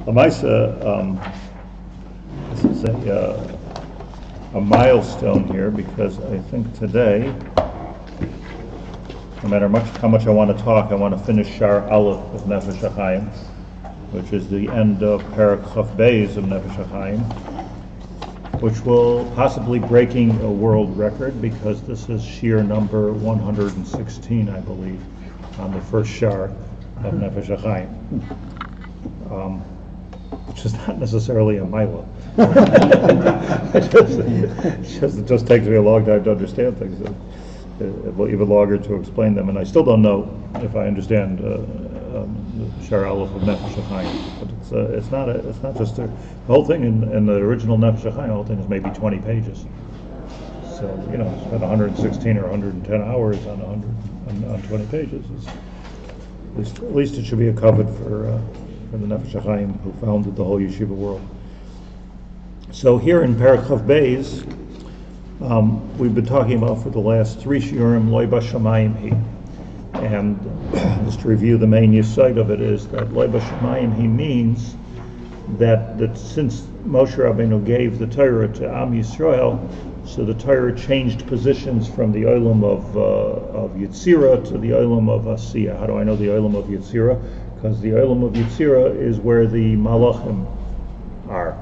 Lamaisa, this is a milestone here because I think today, no matter how much I want to talk, I want to finish shaar alef of Nefesh Hachaim, which is the end of parak chaf beis of Nefesh Hachaim, which will possibly breaking a world record because this is shaar number 116, I believe, on the first shaar of Nefesh Hachaim, which is not necessarily a mila. It just takes me a long time to understand things. Even longer to explain them, and I still don't know if I understand the shaar alef of Nefesh Hachaim. But it's not just the whole thing in the original Nefesh Hachaim. The whole thing is maybe 20 pages. So spend 116 or 110 hours on 20 pages. At least it should be a covet for the Nefesh Hachaim who founded the whole yeshiva world. So here in parak chaf beis, we've been talking about for the last 3 shiurim loy b'shamayim hi, and just to review the main yesod of it is that loy b'shamayim hi means that since Moshe Rabbeinu gave the Torah to Am Yisrael, so the Torah changed positions from the olam of Yetzirah to the olam of Asiyah. How do I know the olam of Yetzirah? Because the olam of Yetzirah is where the malachim are.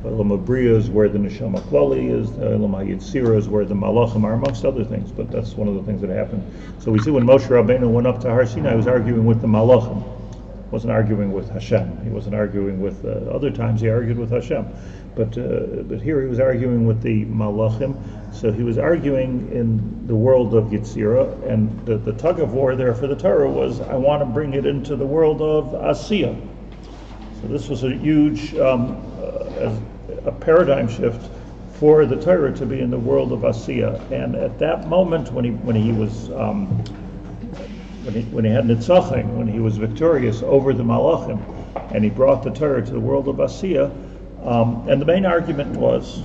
The olam of Bria is where the neshama klali is. The olam HaYetzirah is where the malachim are, amongst other things. But that's one of the things that happened. So we see when Moshe Rabbeinu went up to Har Sinai, he was arguing with the malachim. He wasn't arguing with Hashem. He wasn't arguing with other times he argued with Hashem. But here he was arguing with the malachim. So he was arguing in the world of Yetzirah, and the tug of war there for the Torah was, I want to bring it into the world of Asiyah. So this was a huge a paradigm shift for the Torah to be in the world of Asiyah. And at that moment, when he had nitzachim, when he was victorious over the malachim, and he brought the Torah to the world of Asiyah, and the main argument was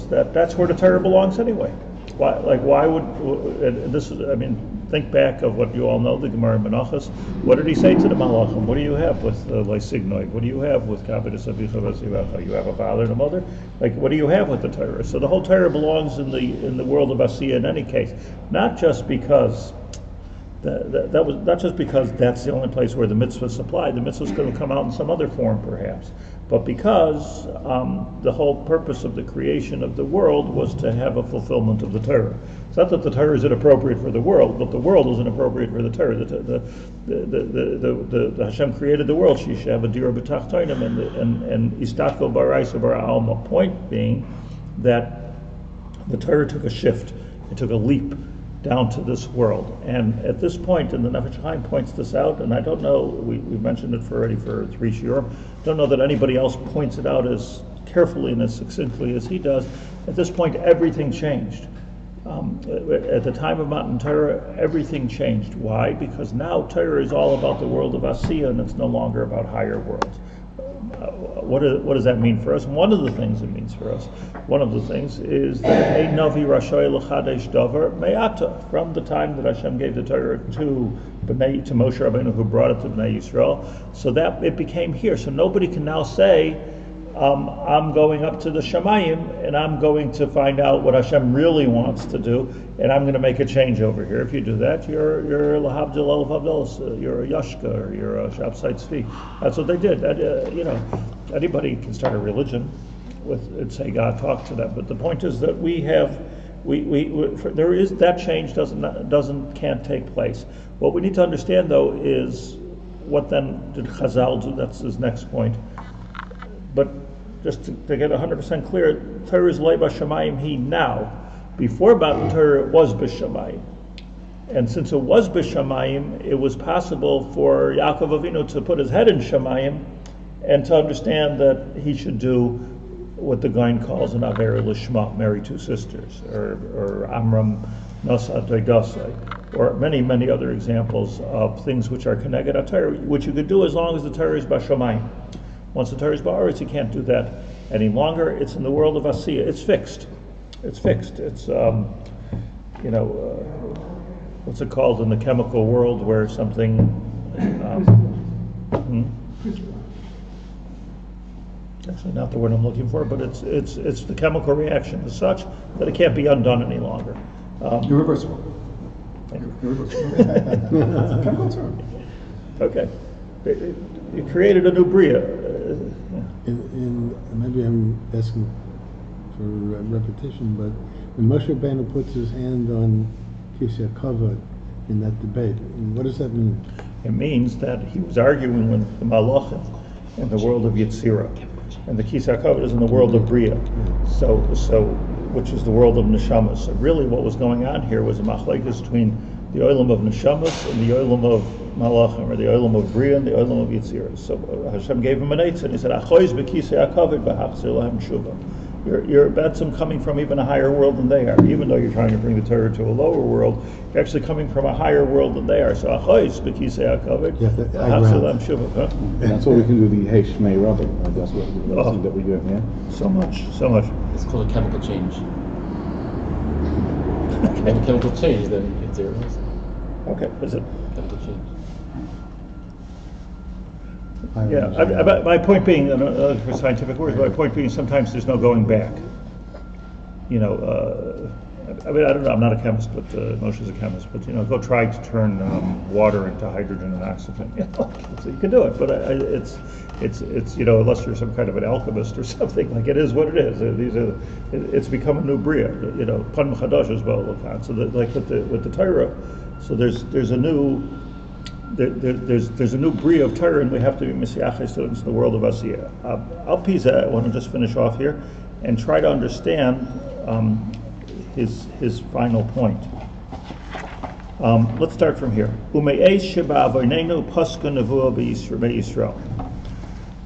that that's where the Torah belongs anyway. Why would this? Think back of what you all know, the Gemara in Menachos. What did he say to the malachim? What do you have with Leisignoi? What do you have with Kabbalas Avicha V'Asivacha? You have a father and a mother. What do you have with the Torah? So the whole Torah belongs in the world of Asiyah in any case, not just because. That was not just because that's the only place where the mitzvah is supplied. The mitzvah is going to come out in some other form, perhaps, but because the whole purpose of the creation of the world was to have a fulfillment of the Torah. It's not that the Torah is inappropriate for the world, but the world is inappropriate for the Torah. The Hashem created the world. She should have a dira b'tachtonim and istakol baraisa bara alma. Point being that the Torah took a shift. It took a leap down to this world. And at this point, and the Nefesh Hachaim points this out, and I don't know, we've mentioned it already for 3 shiurim, don't know that anybody else points it out as carefully and as succinctly as he does. At this point, everything changed. At the time of Matan Torah, everything changed. Why? Because now Torah is all about the world of Asiyah, and it's no longer about higher worlds. What does that mean for us? One of the things it means for us, one of the things is that Ein Navi Rashay L'Chadesh Davar Me'ata, from the time that Hashem gave the Torah to Moshe Rabbeinu, who brought it to Bnei Yisrael, so that it became here. So nobody can now say, I'm going up to the Shamayim and I'm going to find out what Hashem really wants to do, and I'm going to make a change over here. If you do that, you're Lahavdil Elef Havdalos, you're a Yashka, or you're a Shabsai Tzvi. That's what they did. Anybody can start a religion and say God talked to them, but the point is that there is that change can't take place. What we need to understand though is what then did Chazal do? That's his next point. But just to get 100% clear, Torah is loy b'shamayim hi now. Before Matan Torah, it was b'shamayim. And since it was b'shamayim, it was possible for Yaakov Avinu to put his head in shamayim and to understand that he should do what the Gaon calls an Aver Lishma, marry 2 sisters, or Amram Nasa Doidasai, or many, many other examples of things which are connected to Torah, which you could do as long as the Torah is b'shamayim. Once the Torah is ba'aretz, you can't do that any longer. It's in the world of Asiyah. It's fixed. It's what's it called in the chemical world where something Actually, not the word I'm looking for, but it's the chemical reaction is such that it can't be undone any longer. Irreversible. Irreversible. Chemical term. Okay. You created a new bria. Maybe I'm asking for repetition, but when Moshe Rabbeinu puts his hand on Kisei HaKavod in that debate, what does that mean? It means that he was arguing with the Malachim in the world of Yetzirah, and the Kisei HaKavod is in the world of bria. So which is the world of neshamas. So really, what was going on here was a machlekes between the olam of neshamas and the olam of malachim, or the olam of bria and the olam of Yetzirah. So Hashem gave him an eitzah, and he said, "Achois b'kisei hakavod b'hachzir lahem tshuva." You're betzim coming from even a higher world than they are. Even though you're trying to bring the Torah to a lower world, you're actually coming from a higher world than they are. So achois b'kisei hakavod b'hachzir lahem tshuva. And that's what we can do. The Hey Shmei Rabbi. That's what that we do. Yeah. So much. It's called a chemical change. And a chemical change, then it's zeros. Okay, is it? Chemical change. Yeah, my point being, for scientific words, my point being sometimes there's no going back. You know, I don't know, I'm not a chemist, but Moshe's a chemist, but go try to turn water into hydrogen and oxygen. So you can do it, but it's unless you're some kind of an alchemist or something, like it is what it is. It's become a new bria. Pan Machadash as well. So like with the Torah, so there's a new bria of Torah, and we have to be Messiache students in the world of Asiyah. Al Pizah, I want to just finish off here and try to understand his final point. Let's start from here.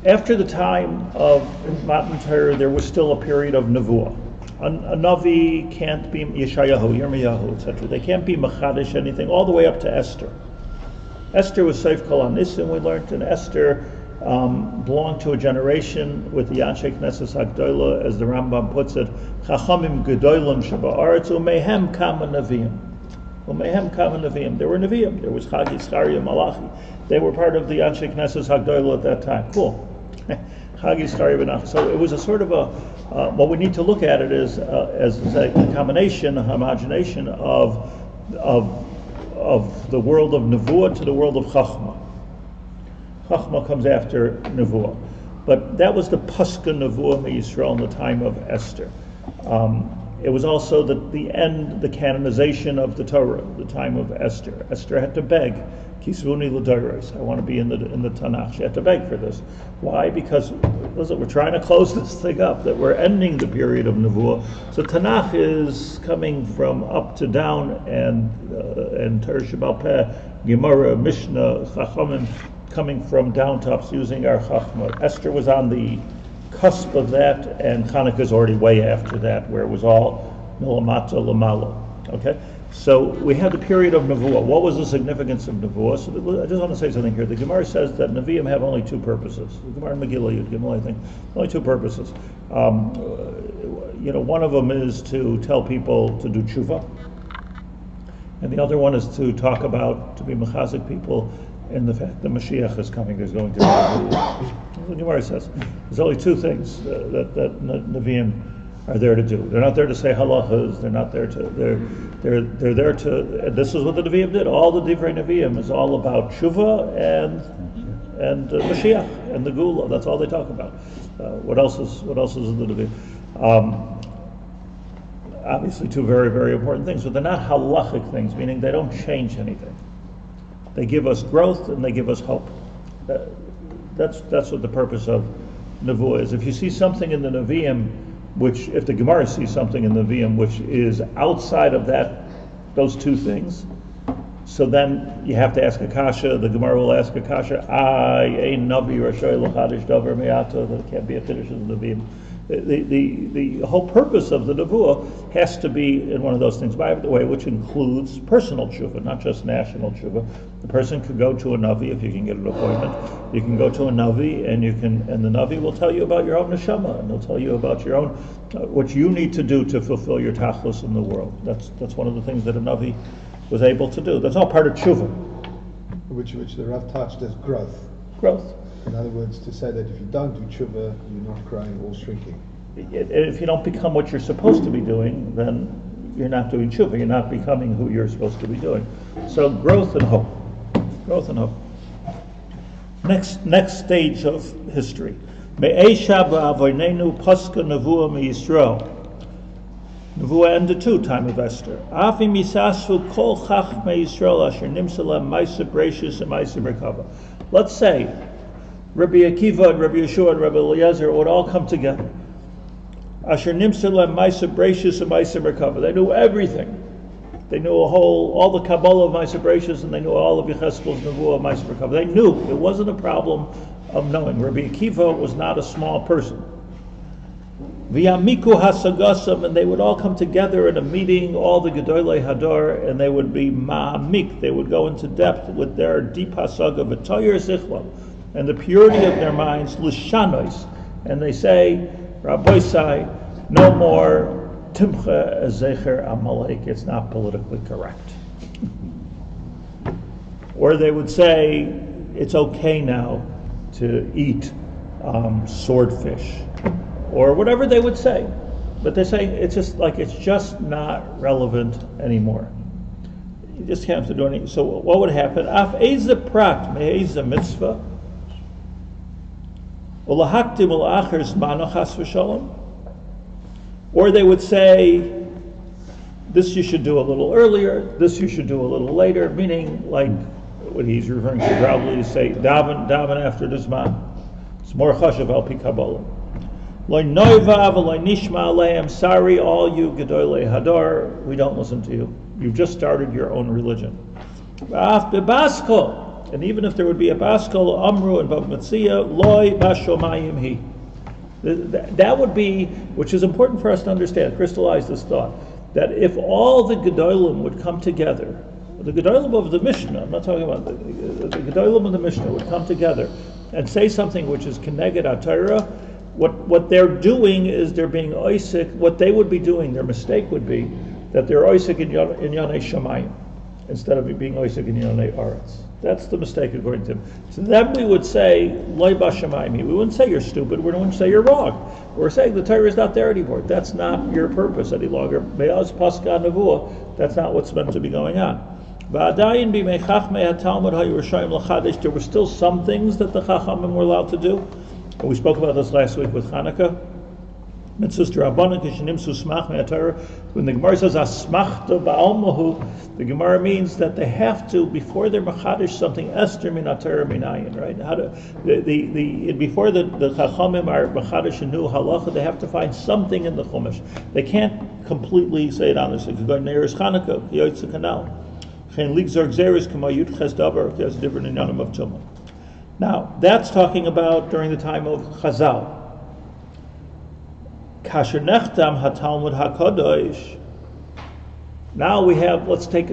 After the time of Matan Torah, there was still a period of nevuah. A Navi can't be Yeshayahu, Yirmiyahu, etc. They can't be Machadish anything, all the way up to Esther. Esther was Seif Kol HaNisim, we learned, and Esther belonged to a generation with the Anshe Knesses HaGdolah, as the Rambam puts it, Chachamim Gedolim Sheba'aretz, Umehem Kama Neviim. Umehem Kama Neviim. There were Neviim. There was Chagi, Schari, and Malachi. They were part of the Anshe Knesses HaGdolah at that time. Cool. Chagi, Schari, and so it was a sort of what we need to look at it is as a combination, a homogenation of the world of Nevuah to the world of Chachma. Chachma comes after Nevuah. But that was the Pascha Nevuah in Yisrael in the time of Esther. It was also the canonization of the Torah, the time of Esther. Esther had to beg, Kisvuni l'Doros, I want to be in the Tanakh. She had to beg for this. Why? Because listen, we're trying to close this thing up, that we're ending the period of Nevuah. So Tanakh is coming from up to down, and Torah Sheba'al Peh, Gemara, Mishnah, Chachamim, coming from down to up, using our Chachma. Esther was on the cusp of that, and Hanukkah is already way after that, where it was all Milamata Lamala. Okay? So we had the period of Nevuah. What was the significance of Nevuah? So I just want to say something here. The Gemara says that Nevi'im have only two purposes. The Gemara in Megillah, Yud Gimel, I think, only two purposes. One of them is to tell people to do tshuva, and the other one is to talk about, to be mechazik people in the fact that Mashiach is coming. There's going to be the Gemara says there's only two things that Nevi'im are there to do. They're not there to say halachas. They're not there to. They're there to. And this is what the Nevi'im did. All the Divrei Nevi'im is all about tshuva and Mashiach and the Gula. That's all they talk about. What else is in the Nevi'im? Obviously, two very, very important things, but they're not halachic things, meaning they don't change anything. They give us growth and they give us hope. That's what the purpose of Nevuah is. If you see something in the Nevi'im, which, if the Gemara sees something in the Nevi'im which is outside of those two things, so then you have to ask a kasha. The Gemara will ask a kasha. Ein Navi Rashoy L'Chadish Davar Me'ata. That can't be a Kiddush in the Nevi'im. The whole purpose of the Nevuah has to be in one of those things, by the way, which includes personal tshuva, not just national tshuva. The person could go to a Navi if you can get an appointment. You can go to a Navi, and the Navi will tell you about your own neshama, and they'll tell you about your own what you need to do to fulfill your tachlis in the world. That's one of the things that a Navi was able to do. That's all part of tshuva. Which the Rav touched as growth. Growth. In other words, to say that if you don't do tshuva, you're not growing or shrinking. If you don't become what you're supposed to be doing, then you're not doing tshuva. You're not becoming who you're supposed to be doing. So growth and hope. Growth and hope. Next stage of history. Me'esha ba'avoinenu paska nevuah me'Yisrael. Nevuah ended too, time of Esther. Afi misasfu kol chachmei Yisrael asher nimsala ma'aseh breishis and ma'aseh merkava. Let's say Rabbi Akiva and Rabbi Yeshua and Rabbi Eliezer would all come together. Asher nimsala ma'aseh breishis and ma'aseh merkava. They knew everything. They knew all the Kabbalah of Ma'aseh Breishis, and they knew all of Yecheskel's Nevuah of Ma'aseh Merkava. They knew. It wasn't a problem of knowing. Rabbi Akiva was not a small person. V'yamiku hasagasam, and they would all come together in a meeting, all the Gedolei Hadar, and they would be ma'amik. They would go into depth with their deep hasaga, v'toyer zichlam, and the purity of their minds, l'shanois. And they say, Rabbi Sai, no more Timcha Zecher Amalek, it's not politically correct. Or they would say, it's okay now to eat swordfish. Or whatever they would say. But they say, it's just not relevant anymore. You just can't have to do anything. So what would happen? Af eze prat me'eze mitzvah ulahaktim ul-acher zmano chas v'shalom. Or they would say, this you should do a little earlier, this you should do a little later, meaning like what he's referring to probably to say, daven after the Zman. It's more chashav al pi Kabbalah. Lo noiva v'lo nishma aleim, sorry all you Gedolei Hadar, we don't listen to you. You've just started your own religion. V'af bebaskol, and even if there would be a baskol, amru and Bava Metzia, loy bashomayim hi. That would be, which is important for us to understand, crystallize this thought, that if all the Gedolim would come together, the Gedolim of the Mishnah, I'm not talking about the Gedolim of the Mishnah would come together and say something which is Keneged HaTorah, what they're doing is they're being oisik, what they would be doing, their mistake would be that they're oisik in Yonei Shamayim instead of being oisik in Yonei Aretz. That's the mistake according to him. So then we would say, Loi Bashamayim. We wouldn't say you're stupid, we wouldn't say you're wrong. We're saying the Torah is not there anymore. That's not your purpose any longer. Me'az Paska Nevuah, that's not what's meant to be going on. There were still some things that the Chachamim were allowed to do. And we spoke about this last week with Hanukkah. When the Gemara says asmachta ba'almahu, the Gemara means that they have to, before they're machadish something, Esther min atara minayin, right? Before the Chachamim are machadish a new halacha, they have to find something in the Chumash. They can't completely say it on this. If you go near Hanukkah, Yoytze Kanal, Chen Ligzar Gzeres Kama Yud Ches Davar, there's different in Yanim of Tumah. Now, that's talking about during the time of Chazal. Kasher nechtam haTalmud HaKadosh. Now we have, let's take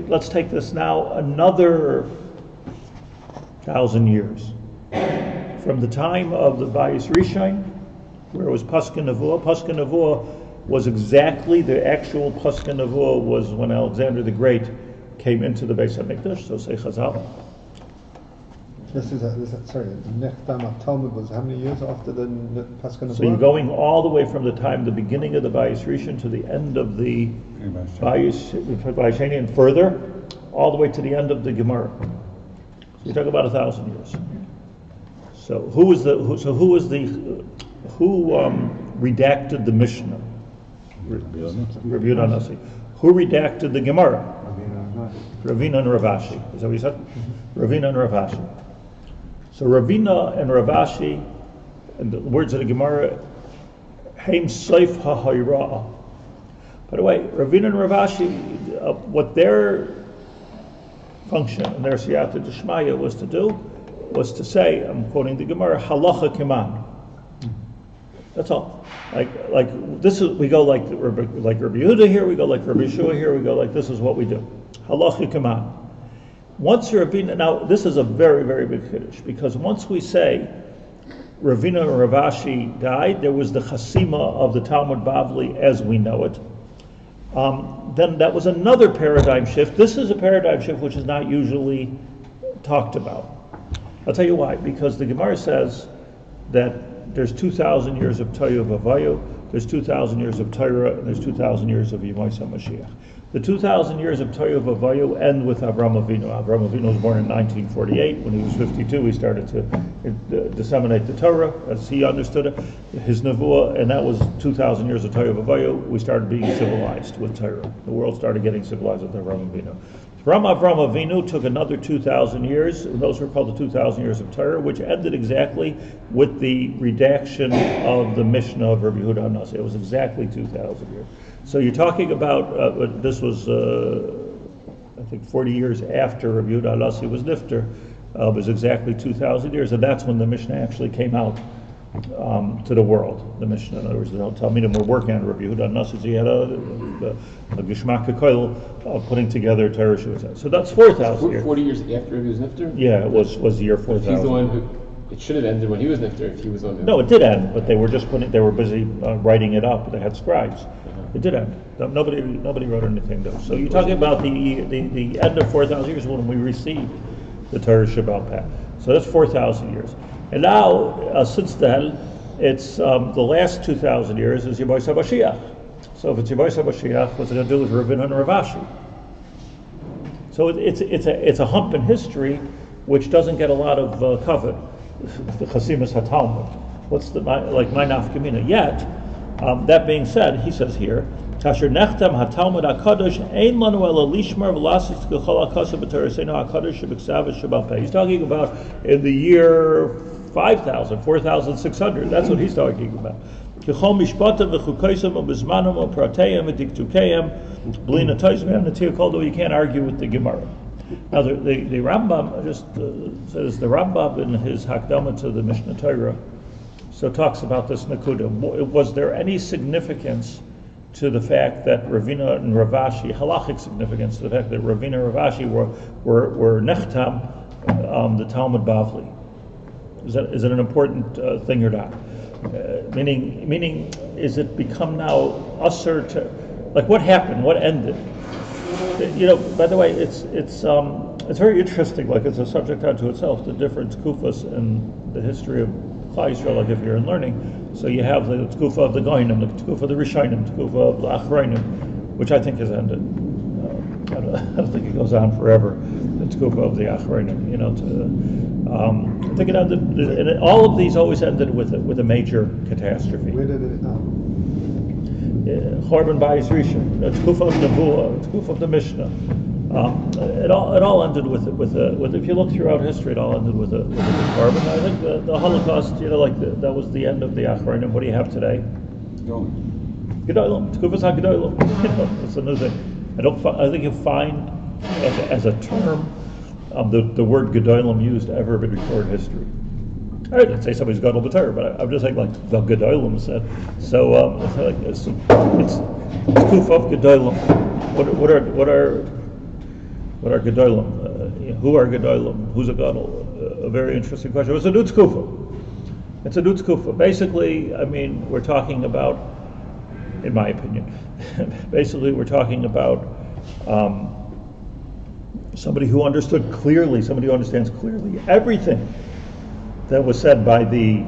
this now another 1,000 years. From the time of the Bayis Rishon, where it was Paska Nevuah. Paska Nevuah was exactly, the actual Paska Nevuah was when Alexander the Great came into the Beis HaMikdash, so say Chazal. Sorry, the Nechtam Talmud was how many years after the Paska Nevuah? So you're going all the way from the beginning of the Bayis Rishon to the end of the Bayis Sheni and further, all the way to the end of the Gemara. So you talk about 1,000 years. So who redacted the Mishnah? Rabbi Yehuda Nasi. Who redacted the Gemara? Ravina and Ravashi. Is that what you said? Ravina and Ravashi. So Ravina and Ravashi, and the words of the Gemara, Haim Seif HaHayra'ah. By the way, Ravina and Ravashi, what their function and their siyata d'shmaya was to do, was to say, I'm quoting the Gemara, halacha kiman. That's all. Like this is, we go like Rabbi Yehuda here, we go like Rabbi Yeshua here, we go like this is what we do. Halacha kiman. Once Ravina, now this is a very, very big kiddush, because once we say Ravina and Ravashi died, there was the chasima of the Talmud Bavli as we know it. Then that was another paradigm shift. This is a paradigm shift which is not usually talked about. I'll tell you why. Because the Gemara says that there's 2,000 years of Toyu Vavayu, there's 2,000 years of Torah, and there's 2,000 years of Yemais HaMashiach. The 2,000 years of Toyu Vavayu end with Avram Avinu. Avram Avinu was born in 1948. When he was 52, he started to disseminate the Torah as he understood it, his Nevuah, and that was 2,000 years of Toyu Vavayu. We started being civilized with Torah. The world started getting civilized with Avram Avinu. From Avram Avinu took another 2,000 years, and those were called the 2,000 years of Torah, which ended exactly with the redaction of the Mishnah of Rabbi Yehuda HaNasi. It was exactly 2,000 years. So you're talking about, this was, I think, 40 years after Rabbi Yehuda HaNasi was nifter. It was exactly 2,000 years, and that's when the Mishnah actually came out to the world. The Mishnah, in other words, the Talmidim were working on Rabbi Yehuda HaNasi. He had a Gishmak HaKoil putting together Torah Shuvah. So that's 4,000 years. 40 years after he was nifter? Yeah, it was the year 4,000. He's the one who, it should have ended when he was nifter if he was on the... No, it did end, but they were just they were busy writing it up. They had scribes. It did end. Nobody wrote anything though. So you're talking about the end of 4,000 years when we received the Torah Shabbat Peh. So that's 4,000 years. And now, since then, it's the last 2,000 years is Yemais HaMashiach. So if it's Yemais HaMashiach, what's it going to do with Ravina and Ravashi? So it's a hump in history which doesn't get a lot of cover. The Chasimus HaTalmud. What's my nafkamina? Yet, that being said, he says here, Kasher nechtam haTalmud HaKadosh ein lanu ela lishmar v'lasis k'chol HaKasav b'Torasenu HaKadosh sheb'ksav Shabbat Peh. He's talking about in the year 5,000, 4,600. That's what he's talking about. K'chol mishpatam v'chukaisam v'bizmanam v'prateim v'diktukeim b'lina toizmei v'natiyah kol, though you can't argue with the Gemara. Now the Rambam just says, the Rambam in his Hakdama to the Mishnah Torah so talks about this Nakuda. Was there any significance to the fact that Ravina and Ravashi, halachic significance to the fact that Ravina and Ravashi were nechtam the Talmud Bavli? Is it an important thing or not? Meaning, is it become now usher to, like, what happened? What ended? By the way, it's very interesting. Like, it's a subject unto itself. The different kufas in the history of Klal Yisrael, like if you're in learning. So you have the tkufa of the Goinim, the tkufa of the Rishonim, the tkufa of the Achronim, which I think has ended. I don't think it goes on forever. The tkufa of the Achronim, I think it ended, and all of these always ended with a major catastrophe. Where did it Chorban Bayis Rishon, the tkufa of Nevuah, the tkufa of the Mishnah. It all ended with if you look throughout history, it all ended with a Chorban. I think the Holocaust, that was the end of the Achronim. What do you have today? Gedolim. Tkufas HaGedolim. It's a new thing. I think you'll find as a term the word Gedolim used ever in recorded history. I didn't say somebody's Gadol B'Torah, but I'm just saying, like the Gedolim said. So it's Tkuf of Gedolim. What are Gedolim? Who are Gedolim? Who's a Gadol? A very interesting question. It's a new Tkufa. It's a new Tkufa. Basically, we're talking about, in my opinion, we're talking about somebody who understood clearly, somebody who understands clearly everything that was said by the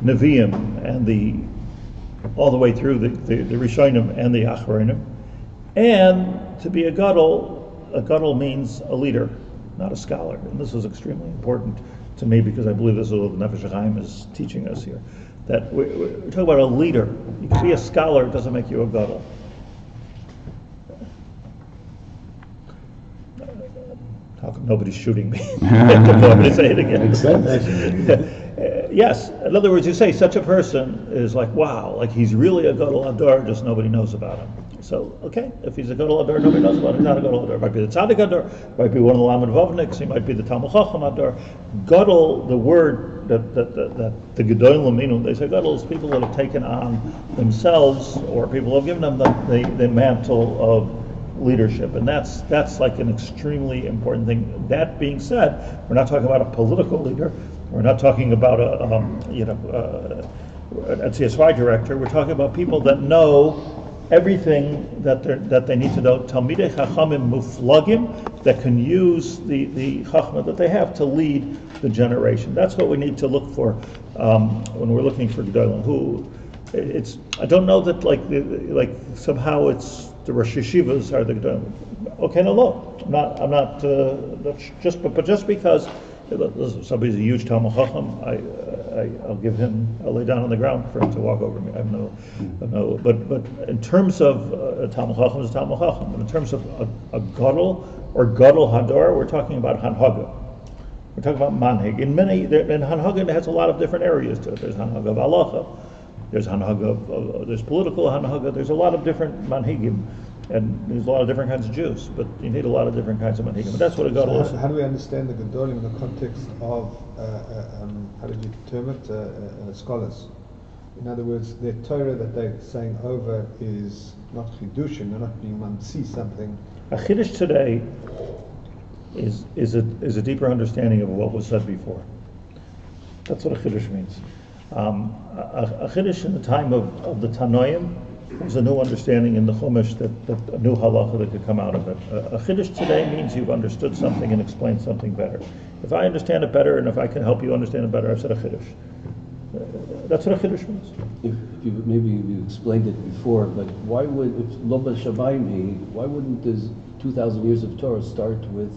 Nevi'im and all the way through the Rishonim and the Achronim. And to be a Gadol means a leader, not a scholar. And this is extremely important to me because I believe this is what the Nefesh Hachaim is teaching us here. That we're talking about a leader. You can be a scholar, it doesn't make you a Gadol. How come nobody's shooting me? I'm going to say it again. Makes sense. Yes. In other words, you say such a person is like, wow, like he's really a Gadol Ador, just nobody knows about him. So, okay, if he's a Gadol Ador, nobody knows about him. He's not a Gadol Ador. Might be the Tzaddik Ador, might be one of the Lamed Vavniks, he might be the Talmud Chacham Ador. Gadol, the word that the Gedolim mean, they say Gadol is people that have taken on themselves, or people have given them the mantle of leadership, and that's like an extremely important thing. That being said, we're not talking about a political leader. We're not talking about an NCSY director. We're talking about people that know everything that they need to know. Talmidei Chachamim Muflagim that can use the Chachma that they have to lead the generation. That's what we need to look for when we're looking for Gedolim. I don't know that like somehow it's the Rosh Yeshivas are the Gedolim. Okay, no, I'm not just because somebody's a huge Talmud Chacham, I'll lay down on the ground for him to walk over me. I have no, but in terms of Talmud Chacham is Talmud Chacham, but in terms of a Gadol or Gadol Hador, we're talking about Hanhaga. We're talking about Manhig. In Hanhaga, it has a lot of different areas to it. There's Hanhaga of Halacha, there's Hanhaga there's political Hanhaga, there's a lot of different Manhigim. And there's a lot of different kinds of Jews, but you need a lot of different kinds of manhigim. But that's what a Gadol is. How do we understand the Gedolim in the context of, how did you term it, scholars? In other words, their Torah that they're saying over is not Chidushim, they're not being Mamsi something. A Chiddush today is a deeper understanding of what was said before. That's what a Chiddush means. A Chiddush in the time of the Tanoim was a new understanding in the Chumash, that a new halacha that could come out of it. A Chiddush today means you've understood something and explained something better. If I understand it better and if I can help you understand it better, I've said a Chiddush. That's what a Chiddush means. Maybe you explained it before, but why wouldn't this 2,000 years of Torah start with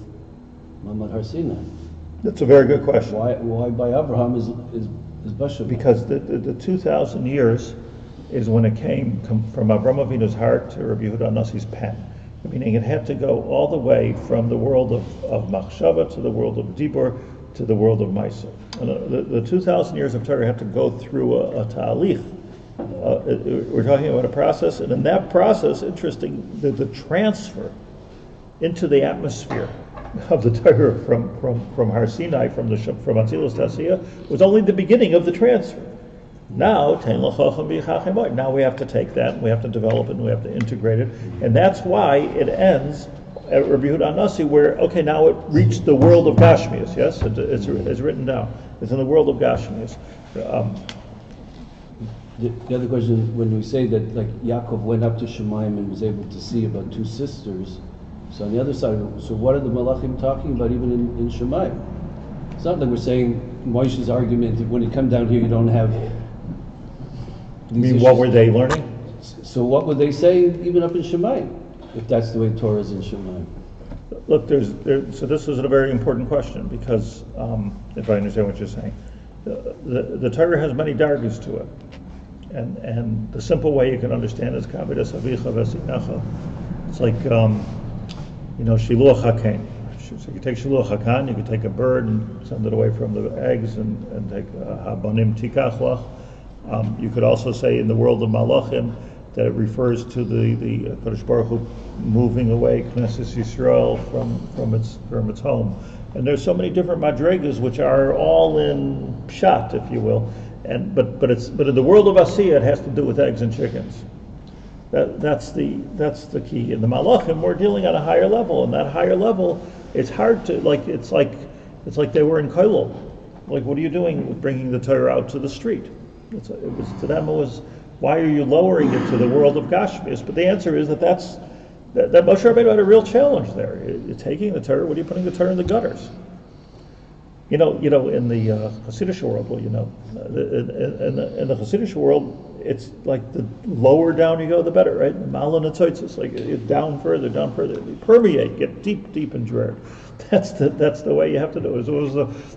Mamad Har Sinai? That's a very good question. Why by Abraham is Bashav? Because the 2,000 years is when it came from Avram Avinu's heart to Rabbi Yehuda Nasi's pen. Meaning it had to go all the way from the world of Machshava to the world of Dibur to the world of Maisa. The 2,000 years of Torah had to go through a ta'alich. We're talking about a process, and in that process, interesting, the transfer into the atmosphere of the Torah from Har Sinai, from Atzilus to Asiyah, was only the beginning of the transfer. Now we have to take that, and we have to develop it, and we have to integrate it, and that's why it ends at Rabbi Yehuda Nasi, where now it reached the world of Gashmias. Yes, it's written down. It's in the world of Gashmias. The other question, when we say that like Yaakov went up to Shemaim and was able to see about two sisters, so on the other side, so what are the Malachim talking about even in Shemaim? It's not like we're saying Moshe's argument that when you come down here you don't have. You mean, what were they learning? So what would they say even up in Shemaim, if that's the way Torah is in Shemaim? Look, so this is a very important question, because if I understand what you're saying, the Torah has many dargis to it, and the simple way you can understand is Kavidas Avicha Vesinecha. It's like Shiluach Hakan. So you take Shiluach Hakan, you can take a bird and send it away from the eggs, and take Habanim Tikachlach. You could also say in the world of Malachim that it refers to the Kadosh Baruch Hu moving away Knesset Yisrael from its home. And there's so many different madrigas which are all in pshat, if you will. But in the world of Asiyah, it has to do with eggs and chickens. That's the key. In the Malachim, we're dealing on a higher level, and that higher level, it's hard to it's like they were in Koilel. Like, what are you doing with bringing the Torah out to the street? To them it was, why are you lowering it to the world of Gashmias? But the answer is that Moshe Rabbeinu had a real challenge there. You're taking the Torah, what are you putting the Torah in the gutters? In the Hasidic world, in the Hasidic world, it's like the lower down you go, the better, right? Malon Atzoitzis, like down further. You permeate, get deep and drear. That's the way you have to do it.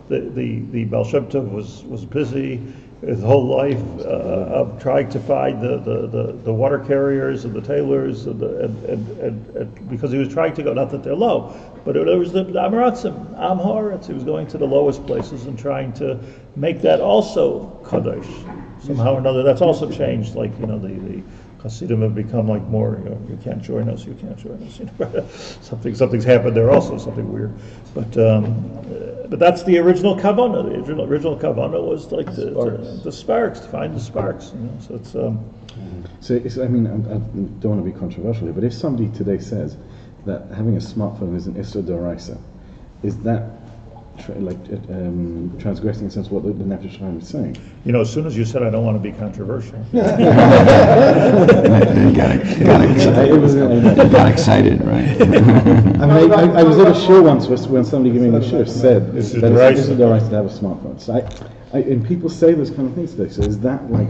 The Baal Shem Tov was busy his whole life of trying to find the water carriers and the tailors and because he was trying to go, not that they're low, but it was the Amaratzim, Am Haaretz. He was going to the lowest places and trying to make that also Kadosh. Somehow or another, that's also changed. Like, the Hasidim have become like more, you can't join us. Something's happened there also, something weird. But that's the original kavanah. The original kavanah was like the sparks, to find the sparks. So it's. So I don't want to be controversial, but if somebody today says that having a smartphone is an Isra D'Oraisa, is that transgressing in a sense what the Nefesh Hachaim is saying. You know, as soon as you said I don't want to be controversial. Got excited, right? I was at a show once when somebody giving the show said This is that right. it's the right to have a smartphone. So and people say those kind of things today. So is that like?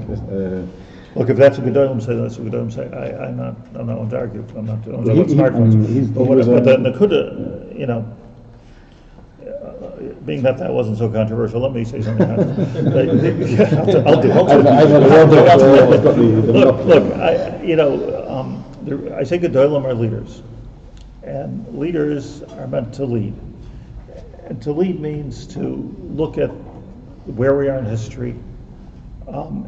Look, if that's a Gedolim say, that's a Gedolim say. I'm not going to argue. I'm not talking about He- smartphones. he was But the a- Nakuda, you know, being that wasn't so controversial, let me say something. I'll do. Look, I say Gedolim are leaders, and leaders are meant to lead. And to lead means to look at where we are in history,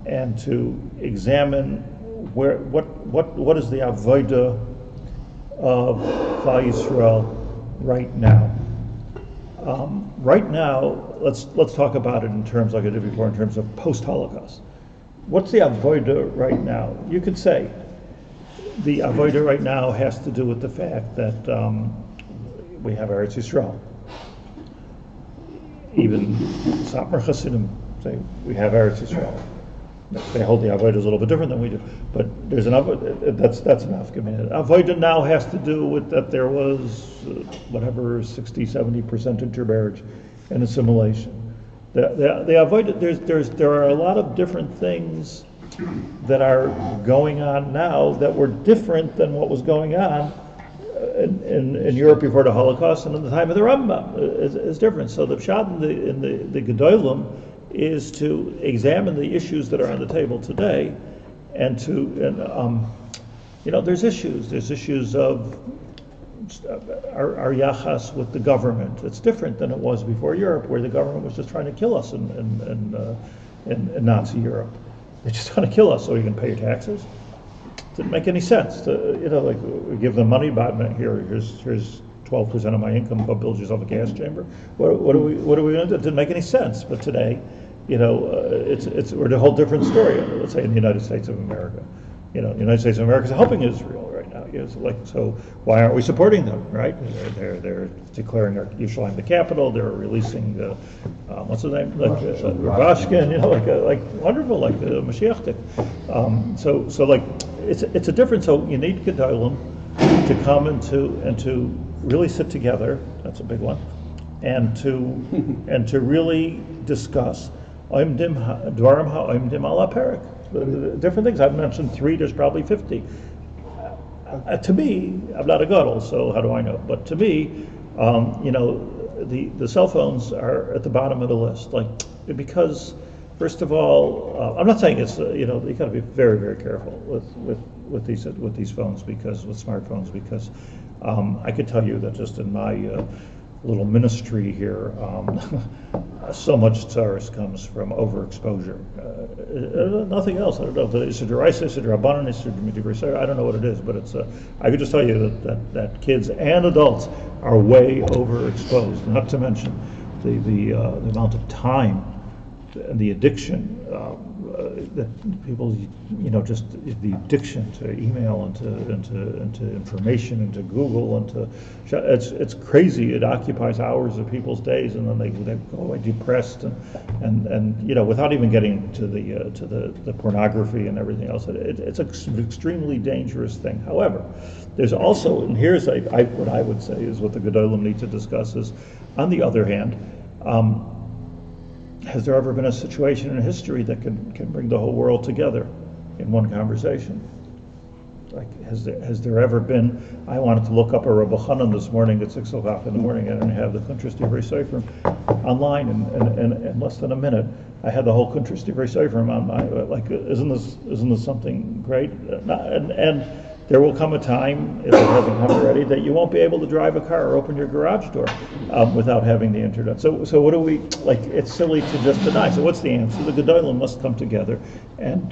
and to examine what is the avodah of Klal Yisrael right now. Right now, let's talk about it in terms, like I did before, in terms of post-Holocaust. What's the avodah right now? You could say the avodah right now has to do with the fact that we have Eretz Yisrael. Even Satmar Hasidim say we have Eretz Yisrael. They hold the avodah a little bit different than we do, but there's an avodah, that's an afkamin. Avodah now has to do with that there was whatever 60-70% intermarriage and assimilation. The avodah, there are a lot of different things that are going on now that were different than what was going on in Europe before the Holocaust and in the time of the Rambam is different. So the pshat in the Gedolim is to examine the issues that are on the table today, and there's issues of our yachas with the government. It's different than it was before Europe, where the government was just trying to kill us in Nazi Europe. They're just trying to kill us so you can pay your taxes. Didn't make any sense. Like we give them money, but here's 12% of my income, go build yourself a gas chamber. What are we going to do? It didn't make any sense. But today, we're a whole different story. Let's say in the United States of America, the United States of America is helping Israel right now. So why aren't we supporting them? Right? They're declaring Yerushalayim the capital. They're releasing what's his name, Rabashkin. Like wonderful, like the Mashiach. So it's a different. So you need Gedolim to come and to really sit together. That's a big one, and to really discuss dvarim ha'omdim ala perik. Different things. I've mentioned 3. There's probably 50. To me, I'm not a gadol, so how do I know? But to me, the cell phones are at the bottom of the list. Because first of all, I'm not saying it's you got to be very, very careful with these phones, because with smartphones, because I could tell you that just in my little ministry here, so much tsaris comes from overexposure. Nothing else. I don't know. I don't know what it is, but it's. I could just tell you that kids and adults are way overexposed. Not to mention the amount of time and the addiction that people, just the addiction to email and to information and to Google and to, it's crazy. It occupies hours of people's days, and then they go away depressed and without even getting to the pornography and everything else. It's an extremely dangerous thing. However, there's also, and here's what I would say is what the Gedolim need to discuss is, on the other hand, has there ever been a situation in history that can bring the whole world together in one conversation? Has there ever been? I wanted to look up a Rabbi Chanan this morning at 6 o'clock in the morning. I didn't have the Kuntres Divrei Sefer online in less than a minute. I had the whole Kuntres Divrei Sefer on my isn't this something great? And there will come a time, if it hasn't come already, that you won't be able to drive a car or open your garage door without having the internet. So what do we, it's silly to just deny. So what's the answer? The Gedolim must come together. And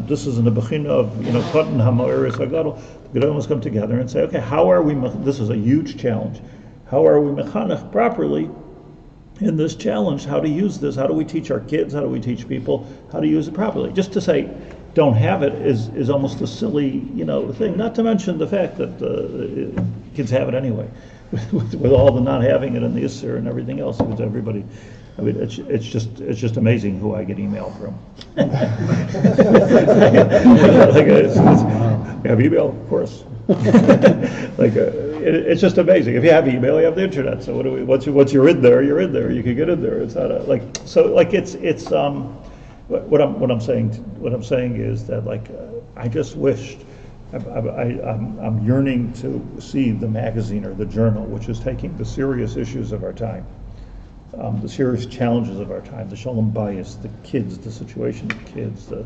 this is in the Bechina of, Kotten HaMa'oris HaGadol. The Gedolim must come together and say, okay, how are we, this is a huge challenge. How are we mechanech properly in this challenge? How to use this? How do we teach our kids? How do we teach people how to use it properly? Just to say, don't have it is almost a silly, thing. Not to mention the fact that kids have it anyway. with all the not having it in the Isser and everything else, because everybody, I mean, it's just amazing who I get email from. You have email, of course. It's just amazing. If you have email, you have the internet. So once you're in there, you're in there. You can get in there. It's not what I'm saying is that I just wished. I'm yearning to see the magazine or the journal, which is taking the serious issues of our time, the serious challenges of our time, the shalom bias, the kids, the situation of kids, the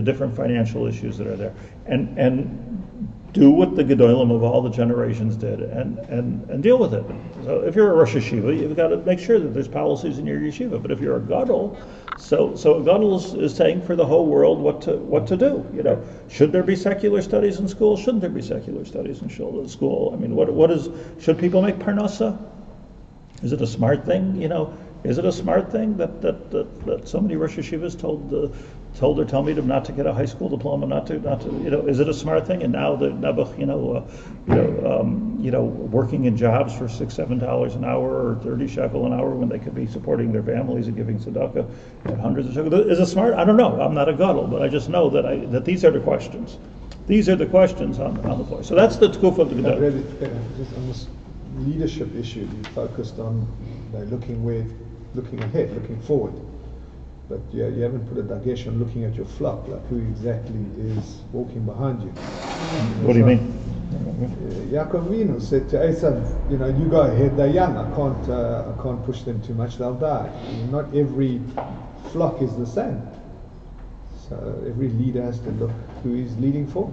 different financial issues that are there, and do what the Gedolim of all the generations did, and deal with it. So if you're a Rosh Yeshiva, you've got to make sure that there's policies in your yeshiva. But if you're a Gadol, so a Gadol is saying for the whole world what to do. Should there be secular studies in school? Shouldn't there be secular studies in school? I mean, should people make parnasa? Is it a smart thing? Is it a smart thing that so many Rosh Yeshivas told their Talmidim not to get a high school diploma, not to is it a smart thing? And now the Nebuch, working in jobs for $6-7 an hour or 30 shekel an hour when they could be supporting their families and giving tzedakah at hundreds of shekels. Is it smart? I don't know. I'm not a gadol, but I just know that these are the questions. These are the questions on the floor. So that's the tkuf of the Gedol. Really, just on this leadership issue, you focused on looking ahead, looking forward. But you haven't put a dagesh on looking at your flock, like who exactly is walking behind you. What do you mean? Yaakov Avinu said to Esav, you go ahead, they're young, I can't push them too much, they'll die. Not every flock is the same. So every leader has to look who he's leading for.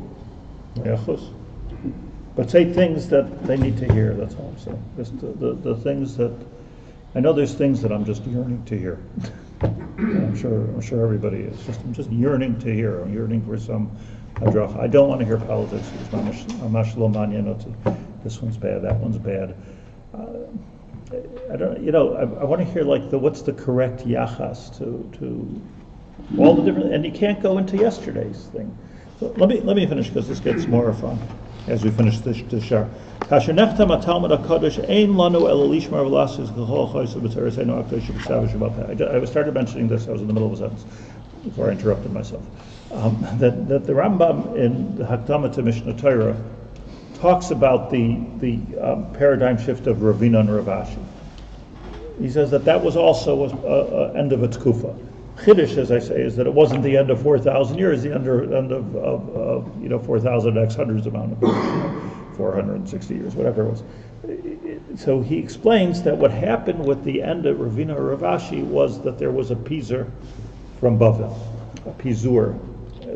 But say things that they need to hear, that's all I'm saying. Just the things that, I know there's things that I'm just yearning to hear. I'm sure everybody is. I'm just yearning to hear. I'm yearning for some hadrach. I don't want to hear politics. This one's bad, that one's bad. I want to hear what's the correct yachas to all the different, and you can't go into yesterday's thing. So let me finish because this gets more fun as we finish this shaar. Kasher nechtam haTalmud HaKadosh ein lanu ela lishmar v'lasis k'chol chayso b'tzereseinu HaKadosh b'ksav v'shabbat. I started mentioning this. I was in the middle of a sentence before I interrupted myself. That the Rambam in the Hakdama to Mishnah Torah talks about the paradigm shift of Ravina and Ravashi. He says that was also an end of its kufa. Chiddush, as I say, is that it wasn't the end of 4,000 years, the end of 4,000 x hundreds amount of 460 years, whatever it was. So he explains that what happened with the end of Ravina or Ravashi was that there was a pizer from Bavel, a pizur.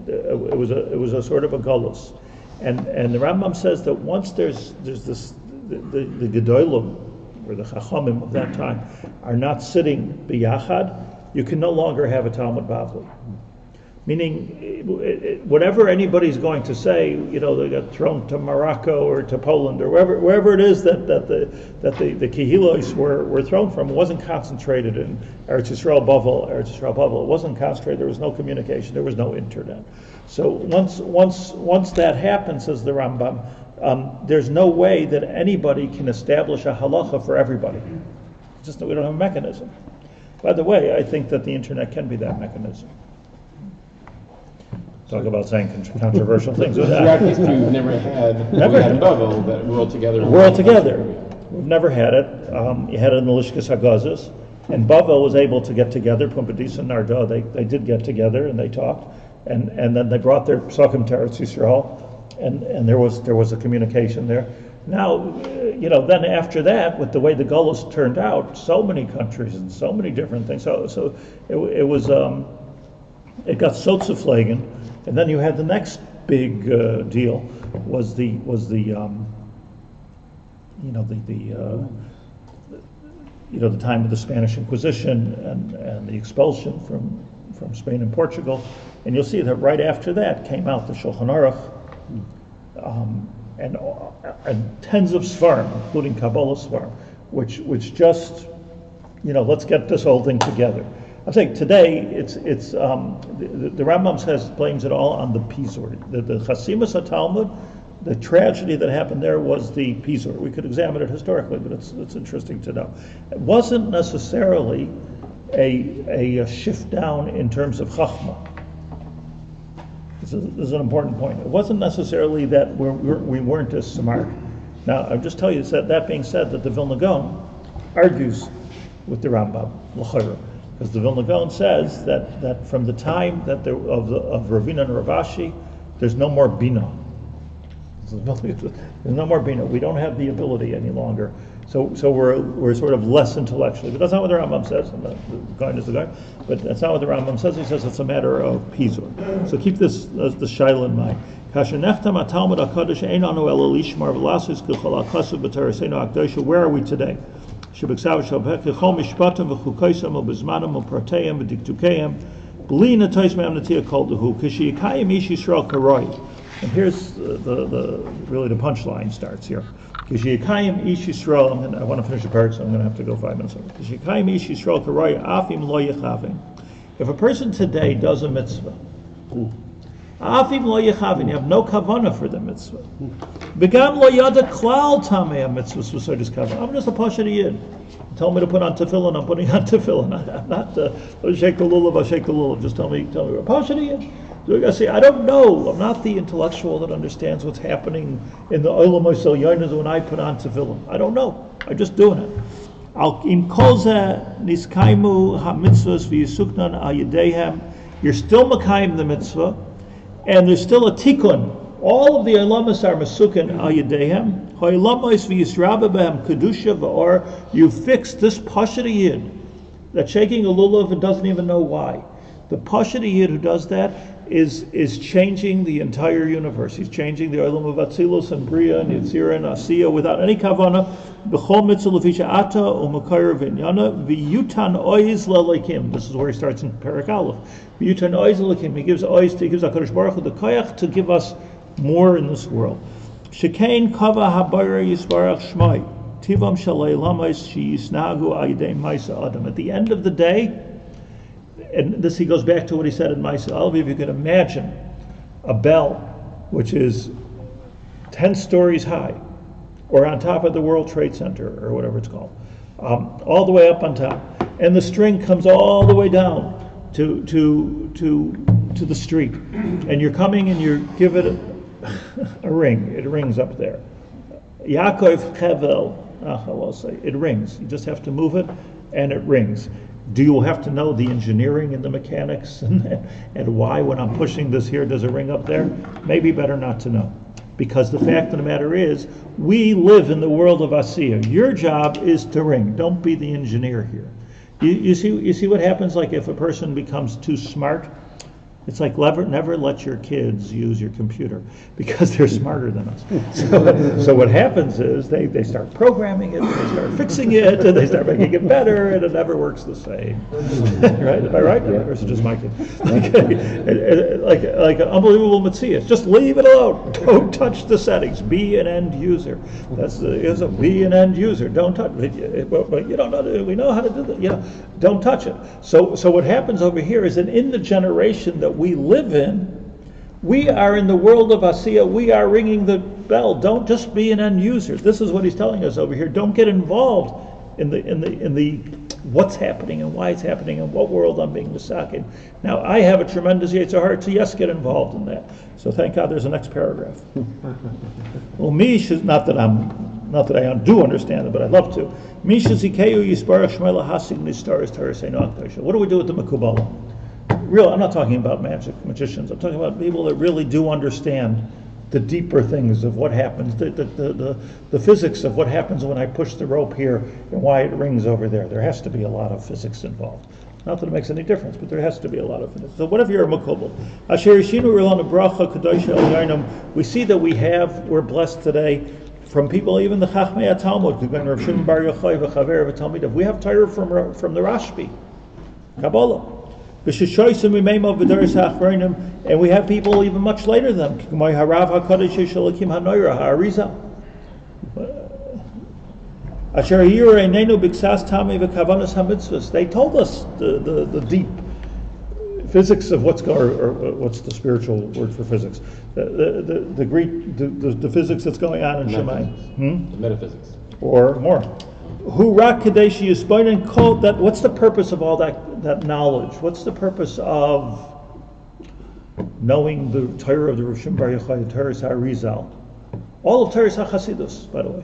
It was a sort of a galus, and the Rambam says that once there's this the Gedolim or the Chachamim of that time are not sitting biyachad, you can no longer have a Talmud Bavli. Meaning, whatever anybody's going to say, they got thrown to Morocco or to Poland or wherever it is that the Kehilos were thrown from, wasn't concentrated in Eretz Yisrael Bavel. It wasn't concentrated. There was no communication. There was no internet. So once that happens, says the Rambam, there's no way that anybody can establish a halacha for everybody. Just that we don't have a mechanism. By the way, I think that the internet can be that mechanism. Talk about saying controversial things. Throughout history, we've never had in Bavel that we're all together. We're all together. We've never had it. You had it in the Lishkas Hagazas, and Bavel was able to get together. Pumbedisa and Narda, they did get together and they talked, and then they brought their psakim to Eretz Yisrael, and there was a communication there. Now, then after that, with the way the Gullus turned out, so many countries and so many different things. So it was it got sotzeflagen, and then you had the next big deal was the time of the Spanish Inquisition and the expulsion from Spain and Portugal, and you'll see that right after that came out the Shulchan Aruch. And tens of svarim, including Kabbalah svarim, which just, let's get this whole thing together. I think today it's the Rambam blames it all on the Pizur. The Chasimus HaTalmud, The tragedy that happened there was the Pizor. We could examine it historically, but it's interesting to know. It wasn't necessarily a shift down in terms of Chachma. This is an important point. It wasn't necessarily that we weren't as smart. Now, I'll just tell you that being said, that the Vilna Gaon argues with the Rambam, l'chayra, because the Vilna Gaon says that from the time that of Ravina and Ravashi, there's no more bina. There's no more bina. We don't have the ability any longer. So we're sort of less intellectually. But that's not what the Rambam says. And the guy is the guy. But that's not what the Rambam says. He says it's a matter of Pizor. So keep this the shaila in mind. Where are we today? And here's really the punchline starts here. And I want to finish the part, so I'm going to have to go 5 minutes over. If a person today does a mitzvah, you have no kavanah for the mitzvah. I'm just a pasha yid. Tell me to put on tefillin, I'm putting on tefillin. I'm not shake the lulav, I shake the lulav. Just tell me what pasha yid. So you gotta say, I don't know. I'm not the intellectual that understands what's happening in the olam oisel yonas when I put on tefillin. I don't know. I'm just doing it. You're still makayim the mitzvah, and there's still a tikkun. All of the olamas are mesukin al yedehem. You fix this pasha yid that shaking a lulav and doesn't even know why. The pasha yid who does that is changing the entire universe. He's changing the olam of Atzilus and Bria and Yitzira and Asiya without any kavana. B'chol mitzvah lefisha ata u'makayir v'nyana v'yutan oiz lelekim. This is where he starts in Perek Aleph. V'yutan oiz lelekim. He gives HaKadosh Baruch Hu the koyach to give us more in this world. Shekain kava habayra yisbarach shmai tivam shalei lamayis sheyisnagu ayidei ma'isa adam. At the end of the day, and this he goes back to what he said in Ma'aseh Alav. If you can imagine a bell which is 10 stories high, or on top of the World Trade Center, or whatever it's called, all the way up on top, and the string comes all the way down to the street, and you're coming and you give it a ring. It rings up there. Yaakov Chevel, I'll say it rings. You just have to move it, and it rings. Do you have to know the engineering and the mechanics and why when I'm pushing this here does it ring up there? Maybe better not to know. Because the fact of the matter is, we live in the world of Asiya. Your job is to ring. Don't be the engineer here. You see what happens like if a person becomes too smart? It's like never let your kids use your computer because they're smarter than us. So what happens is they start programming it, they start fixing it, and they start making it better, and it never works the same. Right? Am I right? Yeah. Or is it just my kid? Like an unbelievable mitzvah. Just leave it alone. Don't touch the settings. Be an end user. Be an end user. Don't touch it. But you don't know. We know how to do that. Don't touch it. So what happens over here is that in the generation that we live in, we are in the world of Asiya. We are ringing the bell. Don't just be an end user. This is what he's telling us over here. Don't get involved in the what's happening and why it's happening and what world I'm being misaken. Now I have a tremendous yetzer hara to yes get involved in that. So thank God there's a next paragraph. Well, not that I do understand it, but I'd love to. What do we do with the Mekubala? I'm not talking about magicians. I'm talking about people that really do understand the deeper things of what happens, the physics of what happens when I push the rope here and why it rings over there. There has to be a lot of physics involved. Not that it makes any difference, but there has to be a lot of physics. So whatever you're a Mekubal. We see that we're blessed today from people, even the Chachmei Talmud, we have Torah from the Rashbi, Kabbalah. And we have people even much later than them. They told us the deep physics of what's going, or what's the spiritual word for physics? The Greek, the physics that's going on in Shemayim. The metaphysics. Or more. Who rak kadeshi yisbainin kol, that, what's the purpose of all that knowledge? What's the purpose of knowing the Torah of the Rosh Bar Yochai, Torah HaRizal? All of Torah HaChasidus, by the way.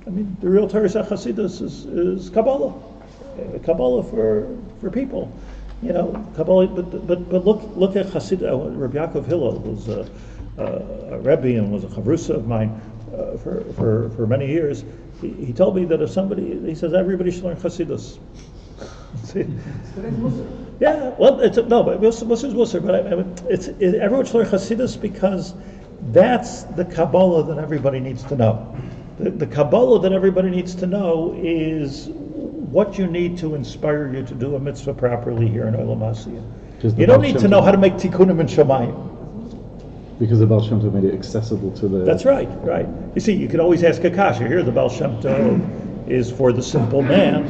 I mean, the real Torah HaChasidus is Kabbalah. Kabbalah for people. You know, Kabbalah, but look at Chassid, Rabbi Yaakov Hillel was a Rabbi and was a chavrusa of mine for many years. He told me that if somebody, he says everybody should learn Chassidus. Yeah, well, but Musar is Musar, but everyone should learn Chassidus because that's the Kabbalah that everybody needs to know. The Kabbalah that everybody needs to know is what you need to inspire you to do a mitzvah properly here in Olam Asiyah. You don't need to know how to make tikkunim in Shemayim. Because the Baal Shem Tov made it accessible to the... That's right. You see, you can always ask a kasha. Here, the Baal Shem Tov is for the simple man,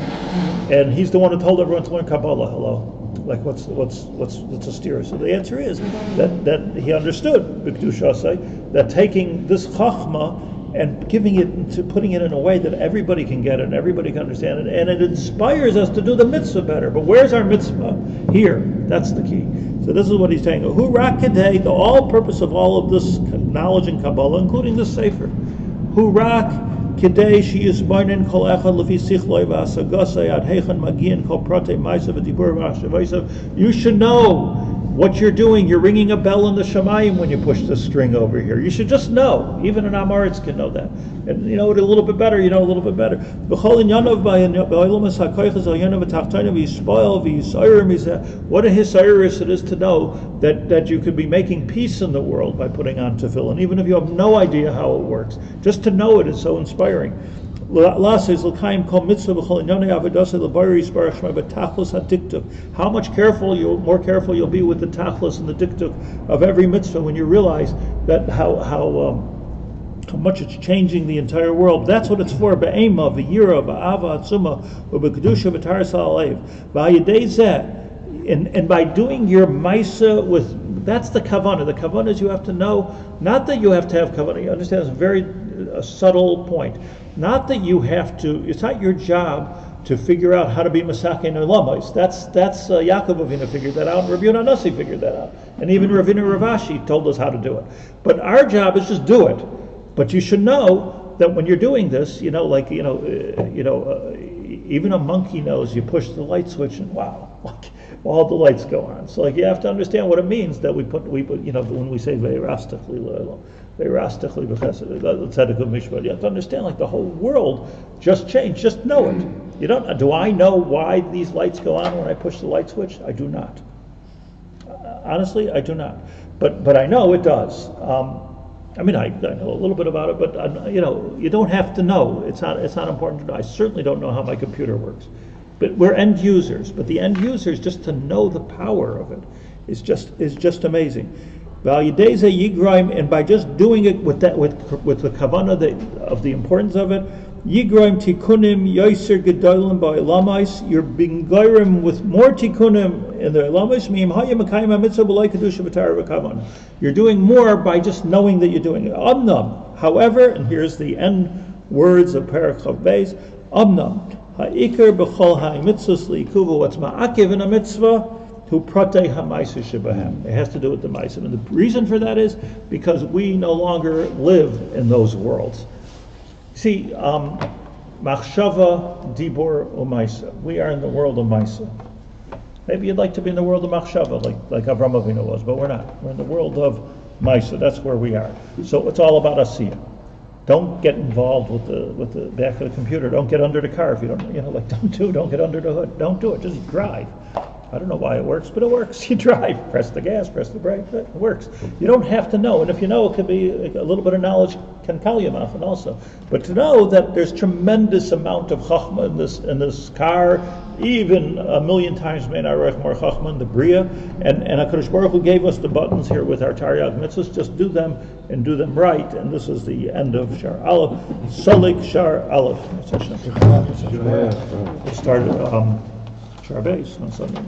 and he's the one who told everyone to learn Kabbalah. Hello, like what's a steer? So the answer is that he understood that taking this chachma and giving it to putting it in a way that everybody can get it and everybody can understand it, and it inspires us to do the mitzvah better. But where's our mitzvah? Here. That's the key. So this is what he's saying. Hu rak kadei, the all purpose of all of this knowledge in Kabbalah, including this sefer. Hu rak kadei sheyisbarnin kol echad lefi sichloi v'asagasei ad heichen magian kol protei ma'asav v'dibur v'achshavaisav. You should know what you're doing. You're ringing a bell in the Shemayim when you push the string over here. You should just know. Even an Amoritz can know that. And you know it a little bit better, you know a little bit better. What a hisayrus it is to know that you could be making peace in the world by putting on tefillin, even if you have no idea how it works. Just to know it is so inspiring. How much more careful you'll be with the tachlis and the diktuk of every mitzvah when you realize that how much it's changing the entire world. That's what it's for. Be'ema, v'yira, ba'ava, atzuma, u'b'kedusha, v'taras ha'alev. V'ayidei zeh, and by doing your maisa with, that's the kavanah. The kavanah is you have to know, not that you have to have kavanah. You understand, it's a very subtle point. Not that you have to, it's not your job to figure out how to be Masakein Olamos. That's Yaakov Avinu figured that out, and Rabbi Yonah Nasi figured that out. And even Ravina Ravashi told us how to do it. But our job is just do it. But you should know that when you're doing this, even a monkey knows you push the light switch and wow, all the lights go on. So you have to understand what it means that we put when we say ve'irastachli le'olam. You have to understand, the whole world just changed. Just know it. You don't. Do I know why these lights go on when I push the light switch? I do not. Honestly, I do not. But I know it does. I know a little bit about it, but you don't have to know. It's not important to know. I certainly don't know how my computer works. But we're end users. But the end users, just to know the power of it, is just amazing. And by just doing it with the kavanah of the importance of it, yigraim tikunim yoser gedolim ba'olamais, you're being goyrim with more tikunim in the olamais. You're doing more by just knowing that you're doing it. Amnam, however, and here's the end words of Perek Chav Beis, Amnam ha'ikar b'chol ha'mitzvos li'ikuva, what's ma'akiv in a mitzvah, who protei ha'maisa shebahem. It has to do with the maisa. And the reason for that is because we no longer live in those worlds. See, machshava, dibur, umaisa. We are in the world of maisa. Maybe you'd like to be in the world of machshava, like Avram Avinu was, but we're not. We're in the world of maisa. That's where we are. So it's all about asiyah. Don't get involved with the back of the computer. Don't get under the car if you don't. Don't get under the hood. Don't do it. Just drive. I don't know why it works, but it works. You drive, press the gas, press the brake, it works. You don't have to know, and if you know, it could be a little bit of knowledge can call you often also. But to know that there's tremendous amount of chachma in this car, even a million times may not reach more chachma in the bria, and HaKadosh Baruch Hu gave us the buttons here with our Taryag mitzvahs. Just do them and do them right, and this is the end of shaar alef. Solik shaar alef. It started shaar beis on Sunday.